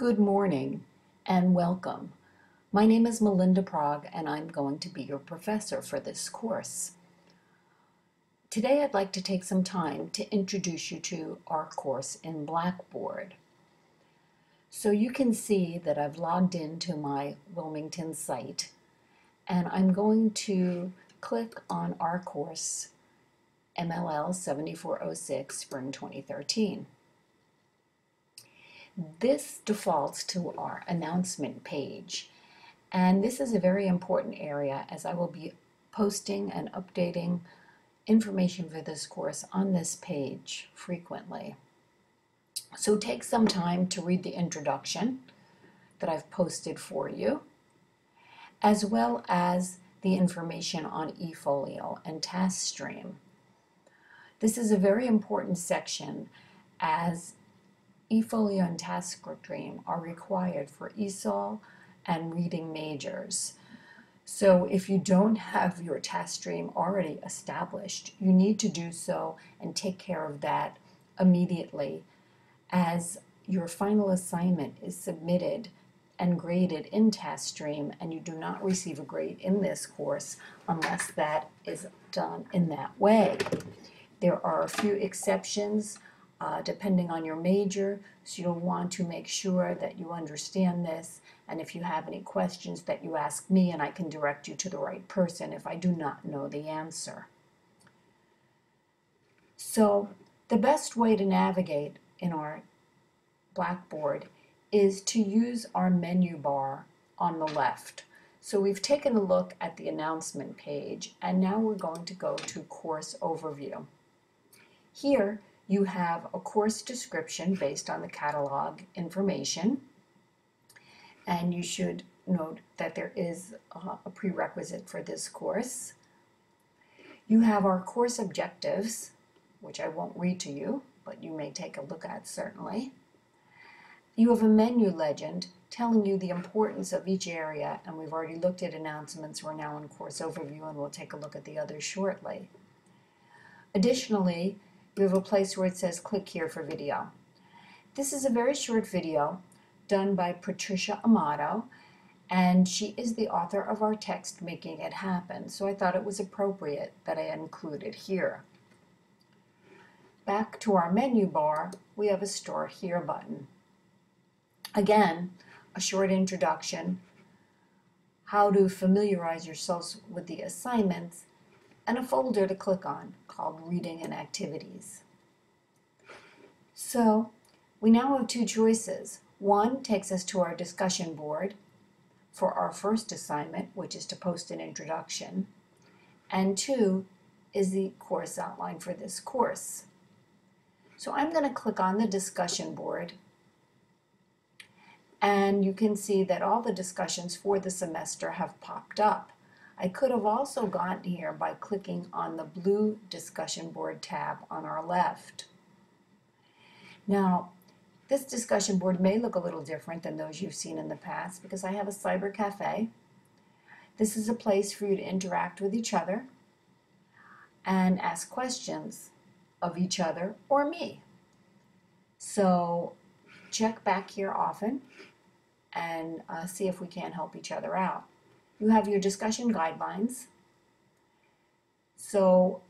Good morning and welcome. My name is Melinda Prague and I'm going to be your professor for this course. Today I'd like to take some time to introduce you to our course in Blackboard. So you can see that I've logged into my Wilmington site and I'm going to click on our course MLL 7406 Spring 2013. This defaults to our announcement page, and this is a very important area as I will be posting and updating information for this course on this page frequently. So take some time to read the introduction that I've posted for you, as well as the information on eFolio and TaskStream. This is a very important section as eFolio and TaskStream are required for ESOL and reading majors. So if you don't have your TaskStream already established, you need to do so and take care of that immediately as your final assignment is submitted and graded in TaskStream, and you do not receive a grade in this course unless that is done in that way. There are a few exceptions depending on your major, so you'll want to make sure that you understand this, and if you have any questions that you ask me and I can direct you to the right person if I do not know the answer. So the best way to navigate in our Blackboard is to use our menu bar on the left. So we've taken a look at the announcement page and now we're going to go to Course Overview. Here you have a course description based on the catalog information, and you should note that there is a prerequisite for this course. You have our course objectives, which I won't read to you, but you may take a look at certainly. You have a menu legend telling you the importance of each area, and we've already looked at announcements. We're now in Course Overview, and we'll take a look at the others shortly. Additionally, you have a place where it says click here for video. This is a very short video done by Patricia Amato, and she is the author of our text Making It Happen, so I thought it was appropriate that I include it here. Back to our menu bar, we have a Start Here button. Again, a short introduction, how to familiarize yourselves with the assignments, and a folder to click on called Reading and Activities. So we now have two choices. One takes us to our discussion board for our first assignment, which is to post an introduction, and two is the course outline for this course. So I'm going to click on the discussion board, and you can see that all the discussions for the semester have popped up. I could have also gotten here by clicking on the blue discussion board tab on our left. Now, this discussion board may look a little different than those you've seen in the past because I have a cyber cafe. This is a place for you to interact with each other and ask questions of each other or me. So check back here often and see if we can help each other out. You have your discussion guidelines. So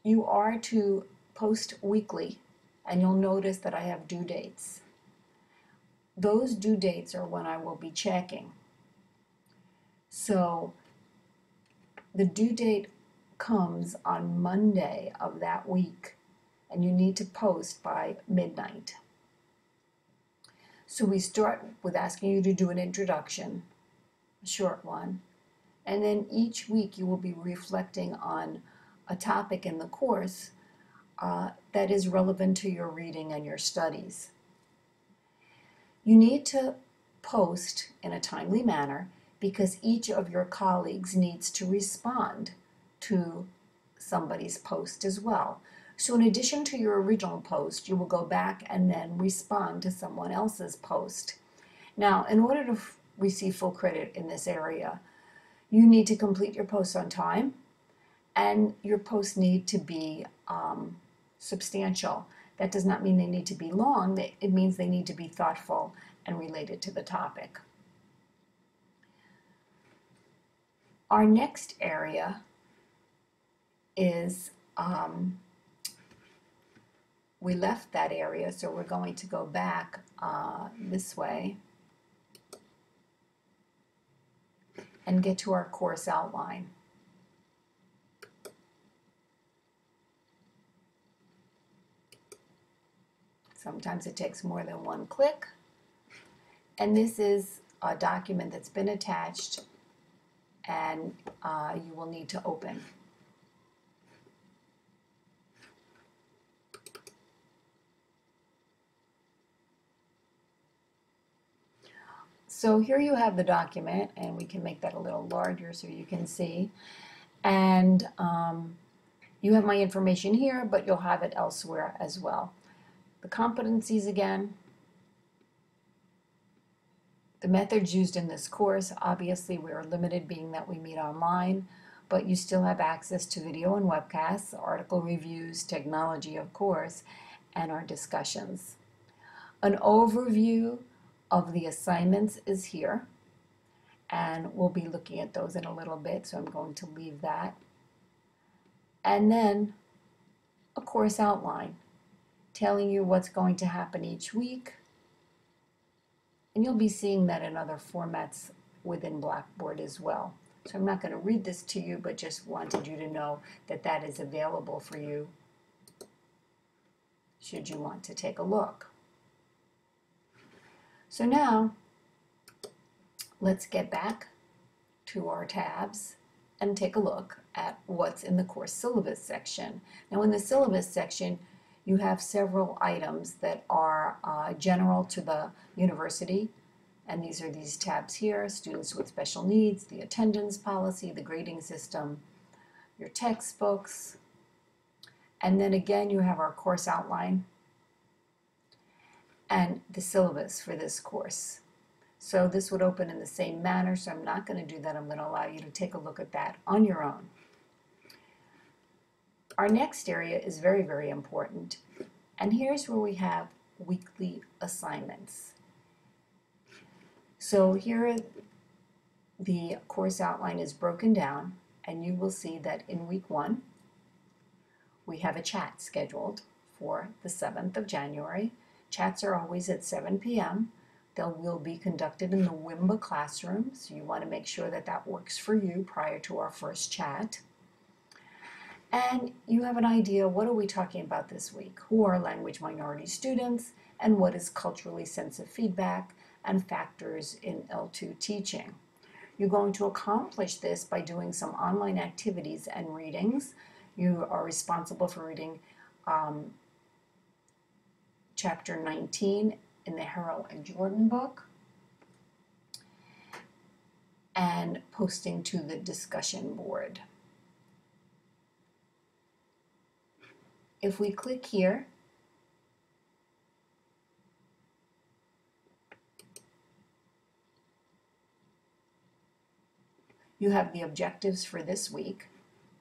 you are to post weekly, and you'll notice that I have due dates. Those due dates are when I will be checking. So the due date comes on Monday of that week, and you need to post by midnight. So we start with asking you to do an introduction, a short one, and then each week you will be reflecting on a topic in the course that is relevant to your reading and your studies. You need to post in a timely manner because each of your colleagues needs to respond to somebody's post as well. So in addition to your original post, you will go back and then respond to someone else's post. Now, in order to receive full credit in this area, you need to complete your posts on time, and your posts need to be substantial. That does not mean they need to be long. It means they need to be thoughtful and related to the topic. Our next area is, we left that area, so we're going to go back this way and get to our course outline. Sometimes it takes more than one click. And this is a document that's been attached and you will need to open. So here you have the document, and we can make that a little larger so you can see. And you have my information here, but you'll have it elsewhere as well. The competencies again. The methods used in this course, obviously we are limited being that we meet online, but you still have access to video and webcasts, article reviews, technology of course, and our discussions. An overview of the assignments is here, and we'll be looking at those in a little bit, so I'm going to leave that. And then a course outline, telling you what's going to happen each week, and you'll be seeing that in other formats within Blackboard as well. So I'm not going to read this to you, but just wanted you to know that that is available for you should you want to take a look. So now, let's get back to our tabs and take a look at what's in the course syllabus section. Now in the syllabus section, you have several items that are general to the university, and these are these tabs here: students with special needs, the attendance policy, the grading system, your textbooks, and then again you have our course outline and the syllabus for this course. So this would open in the same manner, so I'm not going to do that. I'm going to allow you to take a look at that on your own. Our next area is very, very important, and here's where we have weekly assignments. So here the course outline is broken down, and you will see that in week 1 we have a chat scheduled for the 7th of January. Chats are always at 7 p.m. They will be conducted in the WIMBA classroom, so you want to make sure that that works for you prior to our first chat. And you have an idea, what are we talking about this week? Who are language minority students, and what is culturally sensitive feedback and factors in L2 teaching? You're going to accomplish this by doing some online activities and readings. You are responsible for reading chapter 19 in the Harrell and Jordan book and posting to the discussion board. If we click here, you have the objectives for this week,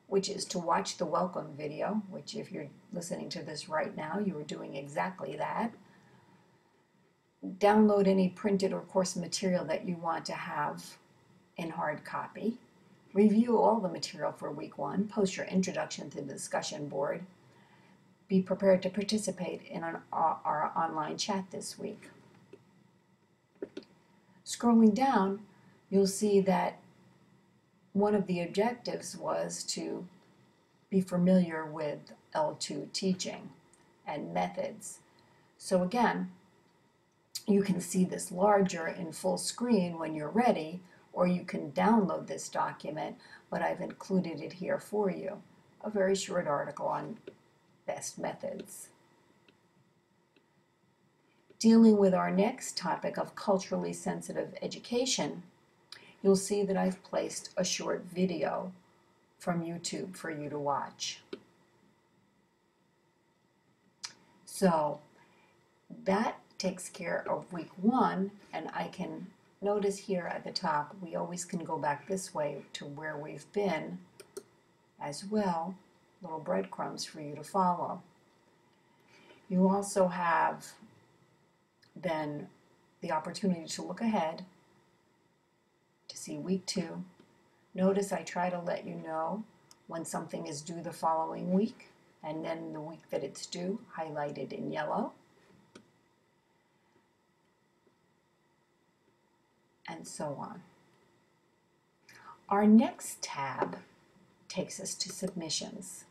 which is to watch the welcome video, which if you're listening to this right now, you are doing exactly that. Download any printed or course material that you want to have in hard copy. Review all the material for week 1. Post your introduction to the discussion board. Be prepared to participate in our online chat this week. Scrolling down, you'll see that one of the objectives was to be familiar with L2 teaching and methods. So again, you can see this larger in full screen when you're ready, or you can download this document, but I've included it here for you. A very short article on best methods. Dealing with our next topic of culturally sensitive education, you'll see that I've placed a short video from YouTube for you to watch. So that takes care of week 1, and I can notice here at the top, we always can go back this way to where we've been as well, little breadcrumbs for you to follow. You also have then the opportunity to look ahead to see week 2. Notice I try to let you know when something is due the following week, and then the week that it's due, highlighted in yellow, and so on. Our next tab takes us to submissions.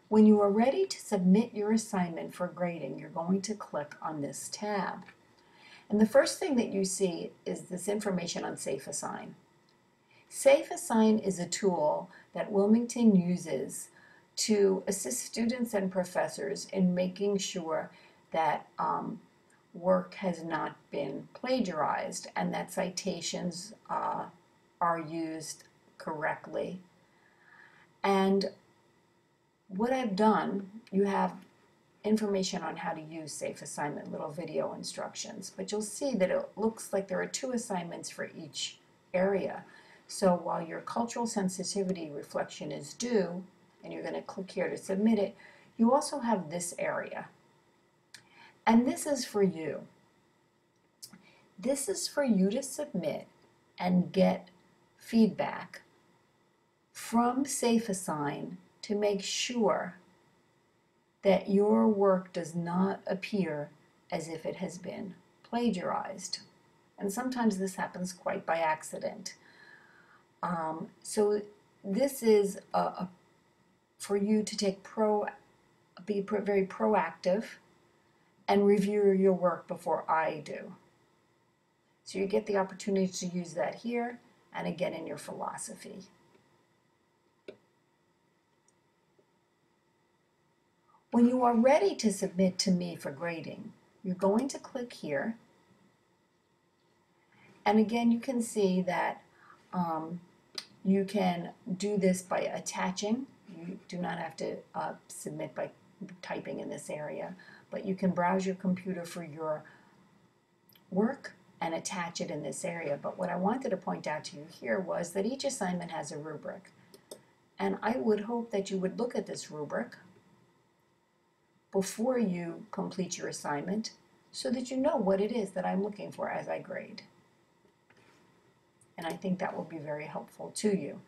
When you are ready to submit your assignment for grading, you're going to click on this tab. And the first thing that you see is this information on SafeAssign. SafeAssign is a tool that Wilmington uses to assist students and professors in making sure that work has not been plagiarized and that citations are used correctly. And what I've done, you have information on how to use Safe Assignment, little video instructions, but you'll see that it looks like there are 2 assignments for each area. So while your cultural sensitivity reflection is due, and you're going to click here to submit it, you also have this area. And this is for you. This is for you to submit and get feedback from SafeAssign to make sure that your work does not appear as if it has been plagiarized. And sometimes this happens quite by accident. So this is for you to be very proactive and review your work before I do. So you get the opportunity to use that here and again in your philosophy. When you are ready to submit to me for grading, you're going to click here. And again, you can see that you can do this by attaching. You do not have to submit by typing in this area, but you can browse your computer for your work and attach it in this area. But what I wanted to point out to you here was that each assignment has a rubric. And I would hope that you would look at this rubric before you complete your assignment so that you know what it is that I'm looking for as I grade. And I think that will be very helpful to you.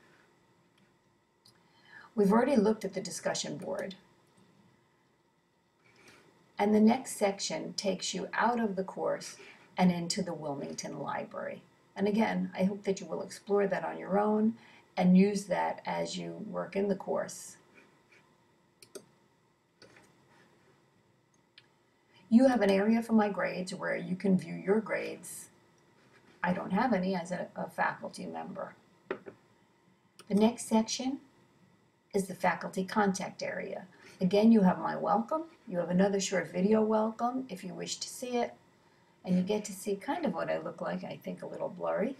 We've already looked at the discussion board. And the next section takes you out of the course and into the Wilmington Library. And again, I hope that you will explore that on your own and use that as you work in the course. You have an area for my grades where you can view your grades. I don't have any as a faculty member. The next section is the faculty contact area. Again, you have my welcome. You have another short video welcome if you wish to see it. And you get to see kind of what I look like, I think a little blurry.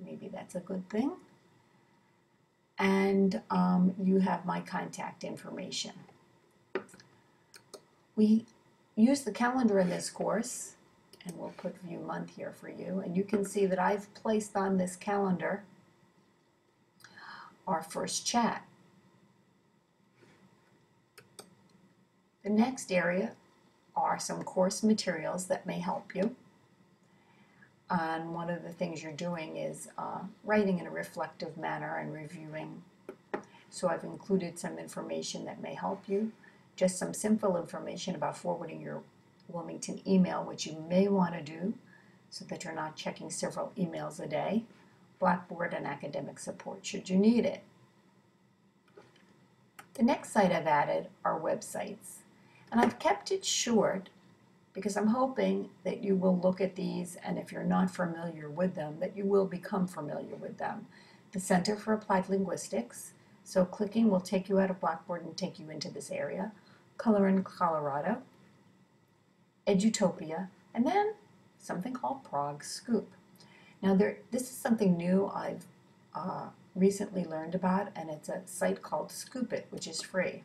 Maybe that's a good thing. And you have my contact information. We use the calendar in this course, and we'll put view month here for you. And you can see that I've placed on this calendar our first chat. The next area are some course materials that may help you. And one of the things you're doing is writing in a reflective manner and reviewing. So I've included some information that may help you. Just some simple information about forwarding your Wilmington email, which you may want to do so that you're not checking several emails a day. Blackboard and academic support should you need it. The next site I've added are websites. And I've kept it short because I'm hoping that you will look at these, and if you're not familiar with them, that you will become familiar with them. The Center for Applied Linguistics, so clicking will take you out of Blackboard and take you into this area. Color in Colorado, Edutopia, and then something called Prague Scoop. Now this is something new I've recently learned about, and it's a site called Scoop It, which is free.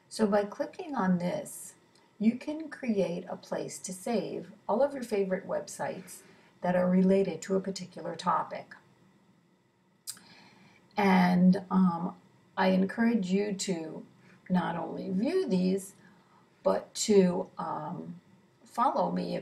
So by clicking on this, you can create a place to save all of your favorite websites that are related to a particular topic. And I encourage you to not only view these, but to follow me